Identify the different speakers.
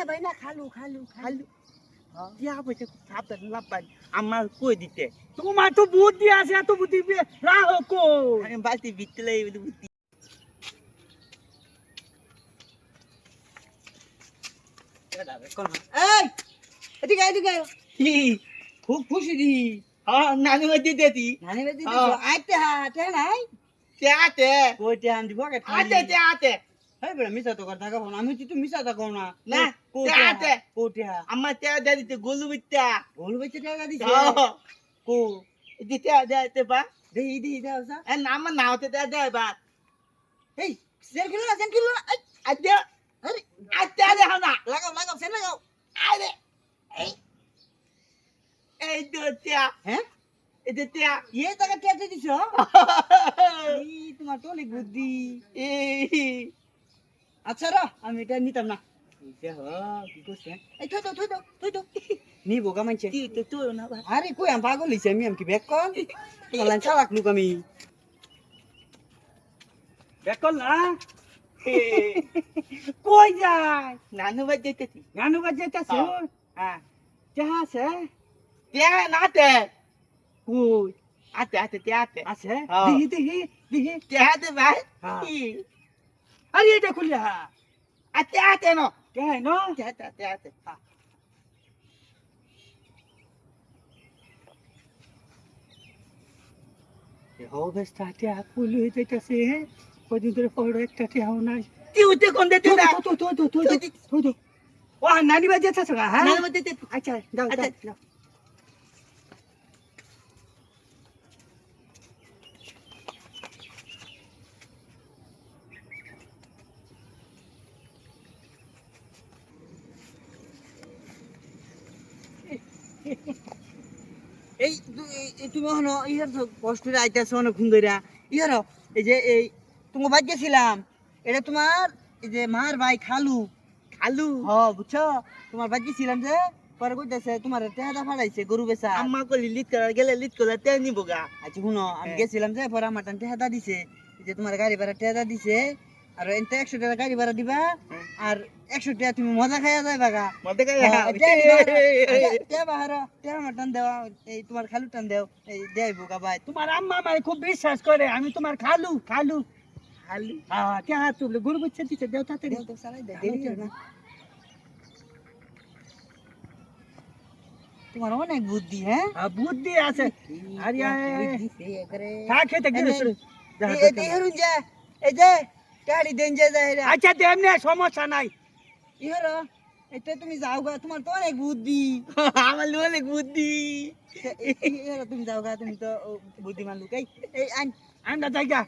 Speaker 1: বাইনা খালু
Speaker 2: দিয়া বইতে সাবধান লাভবান আমার কই দিতে
Speaker 1: তোমার তো বুদ্ধি আছে এত বুদ্ধি রাখো কো
Speaker 2: আমি বালতি বিতলে বুদ্ধি
Speaker 1: এই এদিকে
Speaker 2: কি
Speaker 1: খুব খুশি দি
Speaker 2: হ্যাঁ নানু বাদি দেতি
Speaker 1: নানি বেদি আইতে হাতে নাই
Speaker 2: তেতে
Speaker 1: কইতে আন দিব কে
Speaker 2: আতে
Speaker 1: এই বড় মিছা তো কথা কও না আমি তো মিছা তো কও না
Speaker 2: না তেতে
Speaker 1: কোটে
Speaker 2: আমার তে দিতে গোলু বিত্তা
Speaker 1: ভুল হইছে টাকা দিছে
Speaker 2: কো দিতে দেতে বা
Speaker 1: দেই দাও সা
Speaker 2: এ নাম নাওতে দে বা
Speaker 1: এই সেল কিলো না
Speaker 2: আতে
Speaker 1: আরে
Speaker 2: আতে দে হানা
Speaker 1: লাগাও সেল লাগাও
Speaker 2: আরে এই দতিয়া
Speaker 1: হ্যাঁ
Speaker 2: এই দতিয়া
Speaker 1: ये টাকা টেটে দিছো এই তোমার তো অনেক বুদ্ধি
Speaker 2: এই
Speaker 1: আচ্ছা রা আমি এটা নিতাম না
Speaker 2: এটা হ কি করছ
Speaker 1: এই থই দাও নি বোগা মানছে
Speaker 2: কি তো না বা
Speaker 1: আরে কই আম পাগল হইছে আমি কি ব্যাক কল তোমার লাইন চালাক লুক আমি ব্যাক কল না কই যায়
Speaker 2: নানু বাদি দেতি
Speaker 1: গানু বাজাইতাছে হ্যাঁ যাহা আছে
Speaker 2: তে নাতে
Speaker 1: কই
Speaker 2: আতে তে আতে
Speaker 1: আছে
Speaker 2: হ্যাঁ।
Speaker 1: দিহি
Speaker 2: তে আতে ভাই
Speaker 1: হ্যাঁ। আরে এটা খুলিয়া
Speaker 2: আতে no
Speaker 1: কে ন
Speaker 2: তে
Speaker 1: অবস্থা খুলি হয়ে যাইতাছে কদিন ধরে পড়ো একটা ঠেহাও নাই
Speaker 2: কি উতে কোন দেতে না
Speaker 1: তো ও নানি বাজাইতাছে হ্যাঁ
Speaker 2: নানু বাদি দেতি
Speaker 1: আচ্ছা দাও
Speaker 2: আচ্ছা।
Speaker 1: দাও এই তুমি হনো ইয়ার কষ্ট করে আইতাছো অনেকক্ষণ ধরে ইয়ার এই যে এই তোমার বাড়ি গেছিলাম এটা তোমার এই যে মার ভাই খালু হ বুঝছো তোমার বাড়ি গেছিলাম যে পরে কইতাছে তোমার টেহাদা ফাড়াইছে গরু বেচা
Speaker 2: আম্মা কো লিলিত করা গেলে লিত করা তে নিবগা
Speaker 1: আচ্ছা শুনো আমি
Speaker 2: হ্যাঁ।
Speaker 1: গেছিলাম যে পরে আমার টান টেহাদা দিছে এই যে তোমার গাড়ি ভাড়া টেহাদা দিছে আর এনতে 100 টাকা গাড়ি ভাড়া দিবা আর 100 টাকা তুমি মজা খাইয়া যাইবা গা
Speaker 2: মতে কা
Speaker 1: টান দেওয়া এই তোমার খালু টান দেও এই দেইবো গা ভাই
Speaker 3: তোমার আম্মা আমায় খুব বিশ্বাস করে আমি তোমার খালু
Speaker 2: খালি
Speaker 3: হ্যাঁ কে হাত তুললে গরু বাচ্চা দিচ্ছে দেও তাড়াতাড়ি
Speaker 1: দেও তো সারাই দে দেরি হয় না তোমার অনেক বুদ্ধি হ্যাঁ
Speaker 3: বুদ্ধি আছে আরে
Speaker 1: করে
Speaker 3: খা খেতে গেলে
Speaker 1: এই হরুন যা এই যে গাড়ি দেন যে যায় রে
Speaker 3: আচ্ছা তেমনি সমস্যা নাই
Speaker 1: ইহরো এটা তুমি যাও গা তোমার তো অনেক বুদ্ধি
Speaker 2: আমার অনেক বুদ্ধি
Speaker 1: ইহরো তুমি যাও গা তুমি তো বুদ্ধিমান লোক এই আইন
Speaker 3: আমরা জায়গা